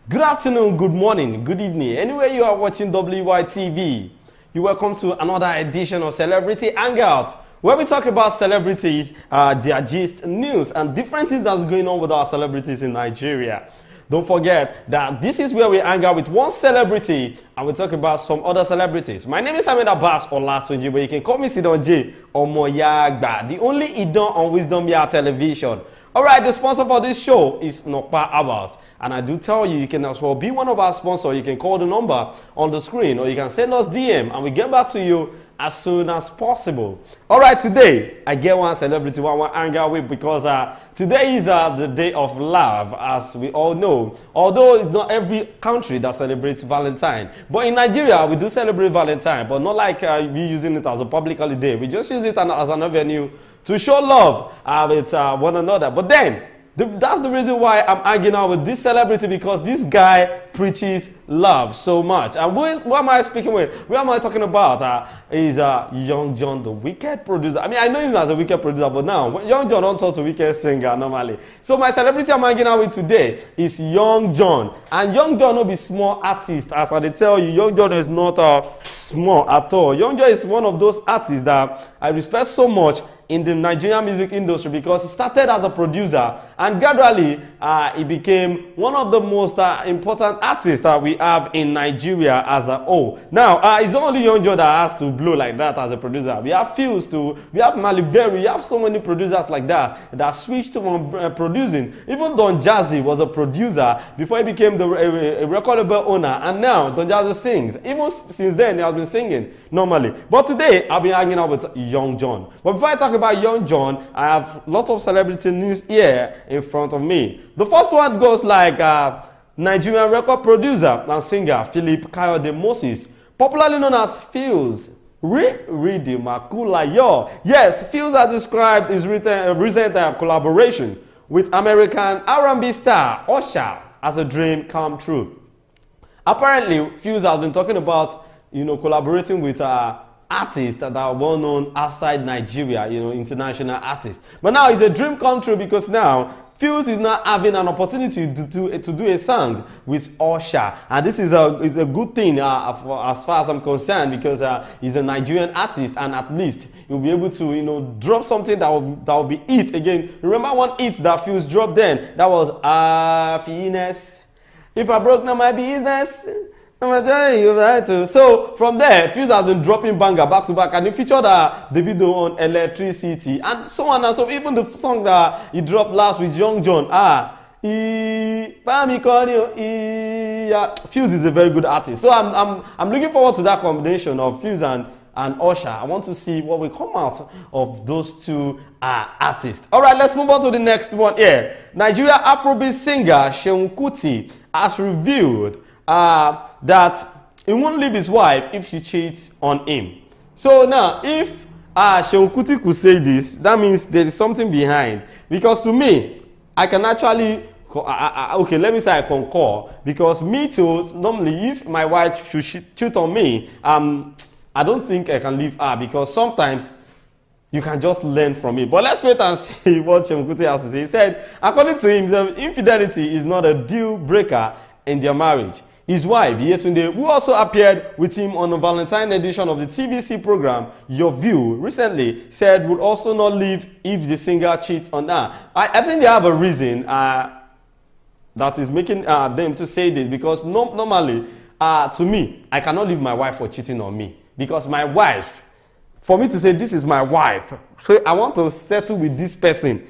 Good afternoon, good morning, good evening. Anywhere you are watching WYTV, you're welcome to another edition of Celebrity Hangout, where we talk about celebrities, their gist, news, and different things that's going on with our celebrities in Nigeria. Don't forget that this is where we hang out with one celebrity and we talk about some other celebrities. My name is Ahmed Abbas Olatunji, but you can call me Sidon J or Moyagba, the only Idon on Wisdom Yard Television. Alright, the sponsor for this show is Nokpa Abbas. And I do tell you, you can as well be one of our sponsors. You can call the number on the screen or you can send us DM and we get back to you as soon as possible. Alright, today I get one celebrity I want to hang out with because today is the day of love, as we all know. Although it's not every country that celebrates Valentine. But in Nigeria, we do celebrate Valentine, but not like we using it as a public holiday. We just use it as an avenue to show love with one another. But then, that's the reason why I'm hanging out with this celebrity, because this guy preaches love so much. And who am I speaking with? Who am I talking about? Is Young John, the wicked producer. I mean, I know him as a wicked producer, but now Young John don't talk to wicked singer normally. So my celebrity I'm hanging out with today is Young John. And Young John will be small artist. As I tell you, Young John is not small at all. Young John is one of those artists that I respect so much in the Nigerian music industry, because he started as a producer and gradually he became one of the most important artists that we have in Nigeria as a whole. Now, it's only Young John that has to blow like that as a producer. We have Fields too, we have Maliberry, we have so many producers like that switched from producing. Even Don Jazzy was a producer before he became a record label owner, and now Don Jazzy sings. Even since then, he has been singing normally. But today, I'll be hanging out with Young John. But before I talk about Young John, I have lots of celebrity news here in front of me. The first one goes like Nigerian record producer and singer Philip Kayode Moses, popularly known as Fields. Ready Makula Yo. Yes, Fields has described his recent collaboration with American R&B star Usher as a dream come true. Apparently, Fields has been talking about, collaborating with artists that are well known outside Nigeria, international artists. But now it's a dream come true, because now Fields is now having an opportunity to do a song with Usher, and this is a good thing as far as I'm concerned, because he's a Nigerian artist, and at least he'll be able to drop something that will be it again. Remember one hit that Fields dropped then? That was Finesse. If I broke now my business. So from there, Fields has been dropping banger back to back, and he featured the video on Electricity and so on and so. Even the song that he dropped last with Young John, Fields is a very good artist. So I'm looking forward to that combination of Fields and Usher. I want to see what will come out of those two artists. All right, let's move on to the next one here. Nigeria Afrobeat singer Seun Kuti has revealed that he won't leave his wife if she cheats on him. So now, if Seun Kuti could say this, that means there is something behind. Because to me, I can actually, okay, let me say I concur. Because me too, normally, if my wife should cheat on me, I don't think I can leave her, because sometimes you can just learn from it. But let's wait and see what Seun Kuti has to say. He said, according to him, infidelity is not a deal breaker in their marriage. His wife, Yetunde, who also appeared with him on the Valentine edition of the TVC program Your View recently, said would also not leave if the singer cheats on her. I think they have a reason that is making them to say this, because normally, to me, I cannot leave my wife for cheating on me. Because my wife, for me to say this is my wife, so I want to settle with this person,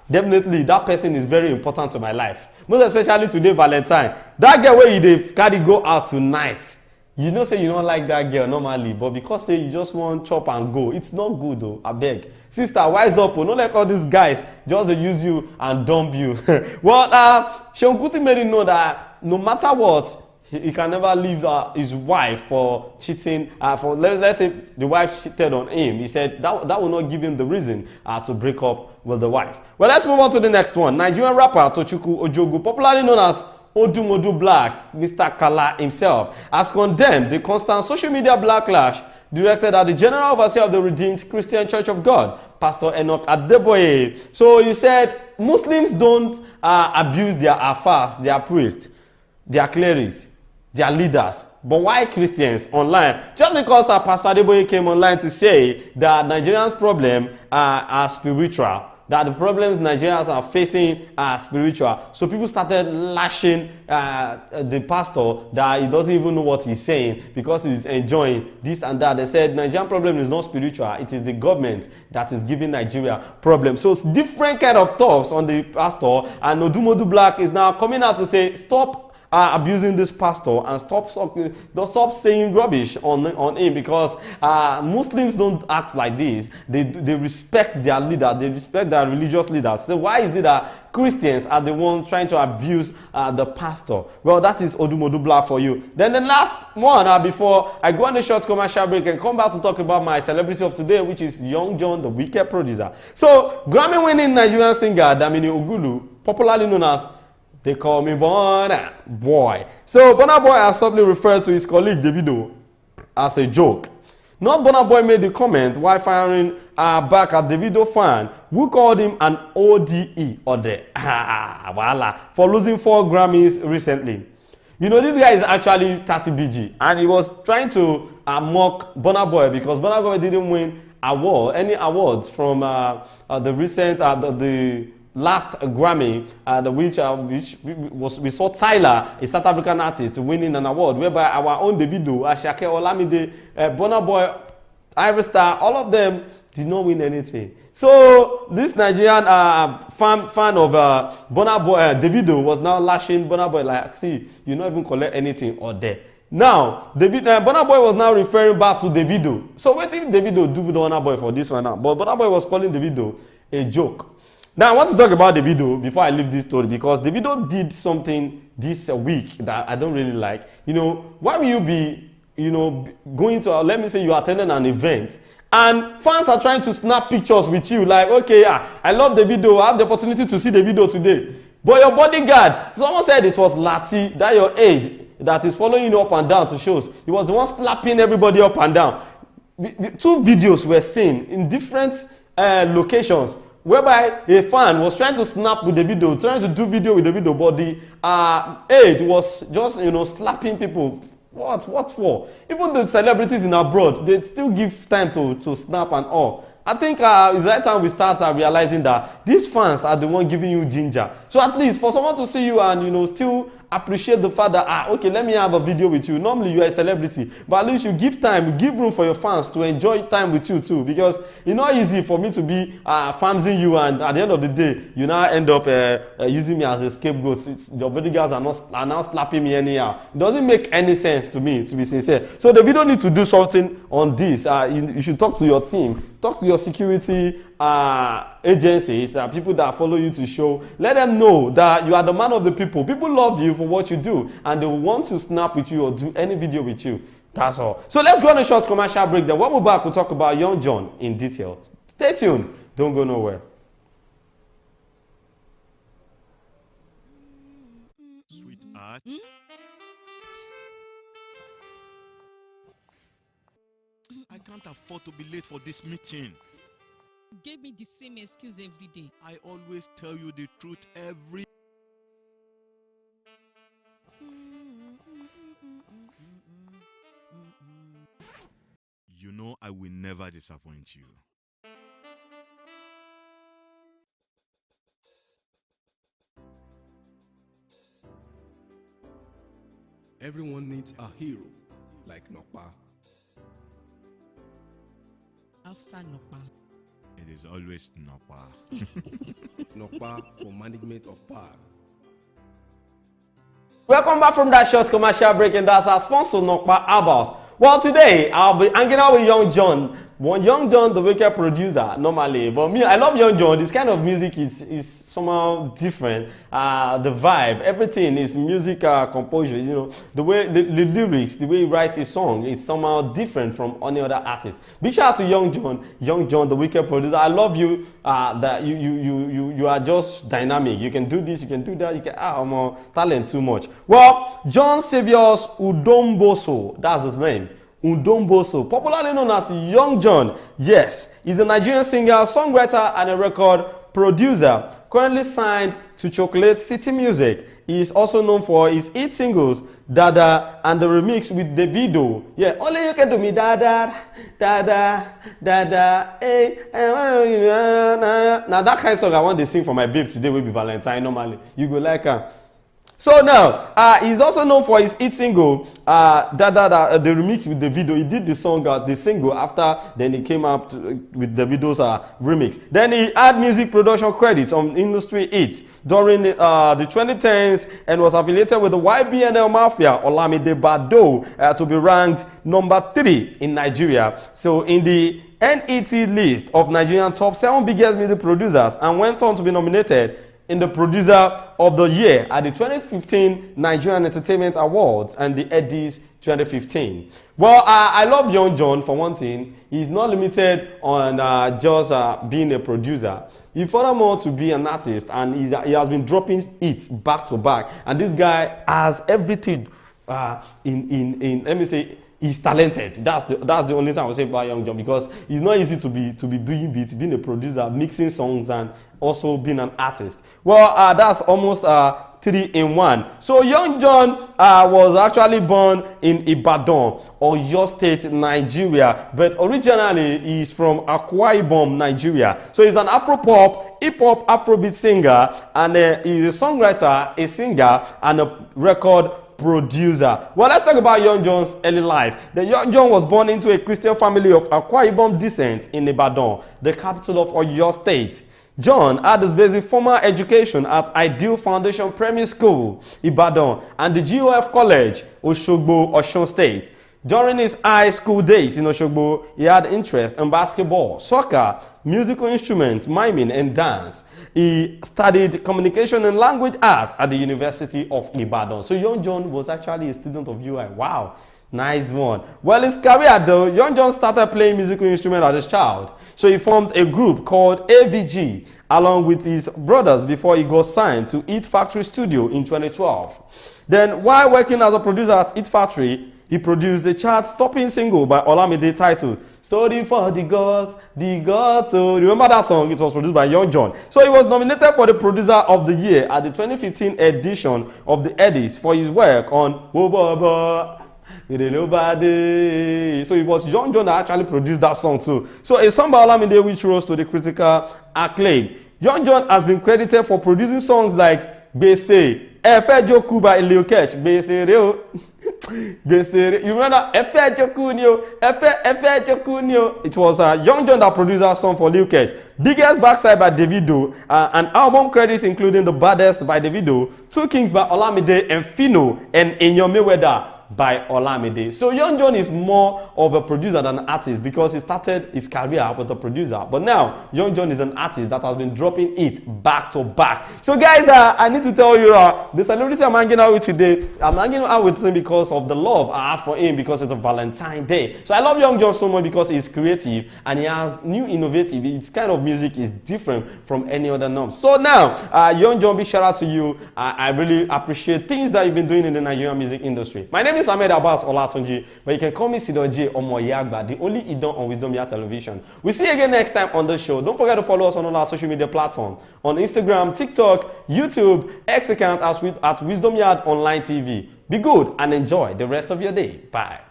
definitely that person is very important to my life. Most especially today, Valentine. That girl where you carry go out tonight, say you don't like that girl normally, but because you just want chop and go, it's not good though. I beg, sister, wise up. Don't let all these guys just use you and dump you. Well, Seun Kuti made it know that no matter what, he can never leave his wife for cheating. Let's say the wife cheated on him. He said that will not give him the reason to break up with the wife. Well, let's move on to the next one. Nigerian rapper Tochukwu Ojogu, popularly known as Odumodu Black, Mr. Kala himself, has condemned the constant social media backlash directed at the General Overseer of the Redeemed Christian Church of God, Pastor Enoch Adeboye. So he said Muslims don't abuse their affairs, their priests. their clerics, their leaders. But why Christians online? Just because Pastor Adeboye came online to say that Nigerians' problem are spiritual, that the problems Nigerians are facing are spiritual. So people started lashing the pastor that he doesn't even know what he's saying because he's enjoying this and that. They said Nigerian problem is not spiritual. It is the government that is giving Nigeria problems. So it's different kind of thoughts on the pastor. And Odumodu Black is now coming out to say, stop abusing this pastor and stop saying rubbish on him, because Muslims don't act like this. They respect their leader, they respect their religious leaders. So why is it that Christians are the ones trying to abuse the pastor? Well, that is Odumodu Black for you. Then the last one, before I go on the short commercial break and come back to talk about my celebrity of today, which is Young John, the wicked producer. So Grammy-winning Nigerian singer Damini Ogulu, popularly known as They Call Me Burna Boy. So Burna Boy has subtly referred to his colleague Davido as a joke. Not Burna Boy made the comment while firing back at Davido fan who called him an ODE, for losing 4 Grammys recently. You know, this guy is actually 30 BG, and he was trying to mock Burna Boy because Burna Boy didn't win any awards from the recent the last Grammy, which we saw Tyler, a South African artist, winning an award, whereby our own Davido, Ashake Olamide, Burna Boy, Ivory Star, all of them did not win anything. So this Nigerian fan of Burna Boy, Davido, was now lashing Burna Boy like, see, you not even collect anything or there. Now, Burna Boy was now referring back to Davido. So what if Davido do with Burna Boy for this one now? But Burna Boy was calling Davido a joke. Now, I want to talk about Davido before I leave this story, because Davido did something this week that I don't really like. You know, why will you be, going to, let me say you attended an event, and fans are trying to snap pictures with you, like, okay, I love Davido, I have the opportunity to see Davido today. But your bodyguard, someone said it was Lati, that your age, that is following you up and down to shows. He was the one slapping everybody up and down. The 2 videos were seen in different locations, whereby a fan was trying to snap with the video, trying to do video with the video, but the aide was just, slapping people. What for? Even the celebrities in abroad, they still give time to snap and all. I think it's that time we start realizing that these fans are the one giving you ginger. So at least for someone to see you and, still appreciate the fact that, okay, let me have a video with you. Normally you are a celebrity, but at least you give time, you give room for your fans to enjoy time with you too, because it's not easy for me to be fansing you, and at the end of the day, you now end up using me as a scapegoat. Your bodyguards are now slapping me anyhow. It doesn't make any sense to me, to be sincere. So the video need to do something on this. You should talk to your team, talk to your security agencies, people that follow you to show. Let them know that you are the man of the people. People love you for what you do, and they will want to snap with you or do any video with you. That's all. So let's go on a short commercial break. Then when we're back, we'll talk about Young John in detail. Stay tuned. Don't go nowhere. Sweetheart. I can't afford to be late for this meeting. Gave me the same excuse every day. I always tell you the truth every. You know I will never disappoint you. Everyone needs a hero like Nokpa. After Nokpa. It is always Napa. Nokpa for management of power. Welcome back from that short commercial break, and that's our sponsor, Nokpa Albers. Well, today I'll be hanging out with Young John. Young John, the wicked producer, normally. But me, I love Young John. This kind of music is somehow different. The vibe, everything is music composure. The way the lyrics, the way he writes his song, it's somehow different from any other artist. Big shout out to Young John, the wicked producer. I love you. That you are just dynamic. You can do this, you can do that. You can more talent too much. Well, John Saviour's Udomboso, that's his name. Udomboso, popularly known as Young John. Yes, he's a Nigerian singer, songwriter, and a record producer. Currently signed to Chocolate City Music. he is also known for his hit singles, Dada, and the remix with Davido. Yeah, only you can do me, Dada, Dada, Dada, hey. Now that kind of song I want to sing for my babe today will be Valentine normally. You go like her. So now, he's also known for his hit single, Dada, the remix with Davido. He did the song, the single after, then he came up with Davido's remix. Then he had music production credits on industry hits during the 2010s and was affiliated with the YBNL Mafia, Olamide Bado, to be ranked number 3 in Nigeria. So in the NET list of Nigerian top 7 biggest music producers, and went on to be nominated in the Producer of the Year at the 2015 Nigerian Entertainment Awards and the Eddies 2015. Well, I love Young John for one thing. He's not limited on just being a producer. He furthermore to be an artist, and he has been dropping hits back to back. And this guy has everything in let me say, he's talented. That's the only thing I would say about Young John, because it's not easy to be doing beats, being a producer, mixing songs, and also being an artist. Well, that's almost 3 in 1. So Young John was actually born in Ibadan, Oyo State, Nigeria, but originally he's from Akwa Ibom, Nigeria. So he's an Afro-pop, hip-hop, Afrobeat singer, and he's a songwriter, a singer, and a record producer. Well, let's talk about Young John's early life. The Young John was born into a Christian family of Akwa Ibom descent in Ibadan, the capital of Oyo State. John had his basic formal education at Ideal Foundation Primary School, Ibadan, and the GOF College, Oshogbo, Osun State. During his high school days in Oshogbo, he had interest in basketball, soccer, musical instruments, miming, and dance. He studied communication and language arts at the University of Ibadan. So Young John was actually a student of UI. Wow. Nice one. Well, his career though, Young John started playing musical instruments as a child. So he formed a group called AVG along with his brothers before he got signed to Hit Factory Studio in 2012. Then while working as a producer at Hit Factory, he produced a chart-topping single by Olamide titled Story for the Gods, So remember that song? It was produced by Young John. So he was nominated for the Producer of the Year at the 2015 edition of the Eddies for his work on Oh Baba. So it was Young John that actually produced that song too. So a song by Olamide which rose to the critical acclaim. Young John has been credited for producing songs like Gbese, Efe Joku by Lil Kesh, Gbese Reo. You remember Efe Jokunio, Efe Jokunio? It was Young John that produced that song for Lil Kesh. Biggest Backside by Davido, and album credits including The Baddest by Davido, Two Kings by Olamide, and Fino, and In Your Mayweather by Olamide. So Young John is more of a producer than an artist because he started his career with a producer. But now Young John is an artist that has been dropping it back to back. So guys, I need to tell you, the celebrity I'm hanging out with today, I'm hanging out with him because of the love I have for him, because it's a Valentine's Day. So I love Young John so much because he's creative and he has new innovative. Its kind of music is different from any other norm. So now, Young John, big shout out to you. I really appreciate things that you've been doing in the Nigerian music industry. My name is Ahmed Abbas Olatunji, but you can call me Sidoji Omoyagba, the only Idon on Wisdom Yard Television. We'll see you again next time on the show. Don't forget to follow us on all our social media platforms, on Instagram, TikTok, YouTube, X account at Wisdom Yard Online TV. Be good and enjoy the rest of your day. Bye.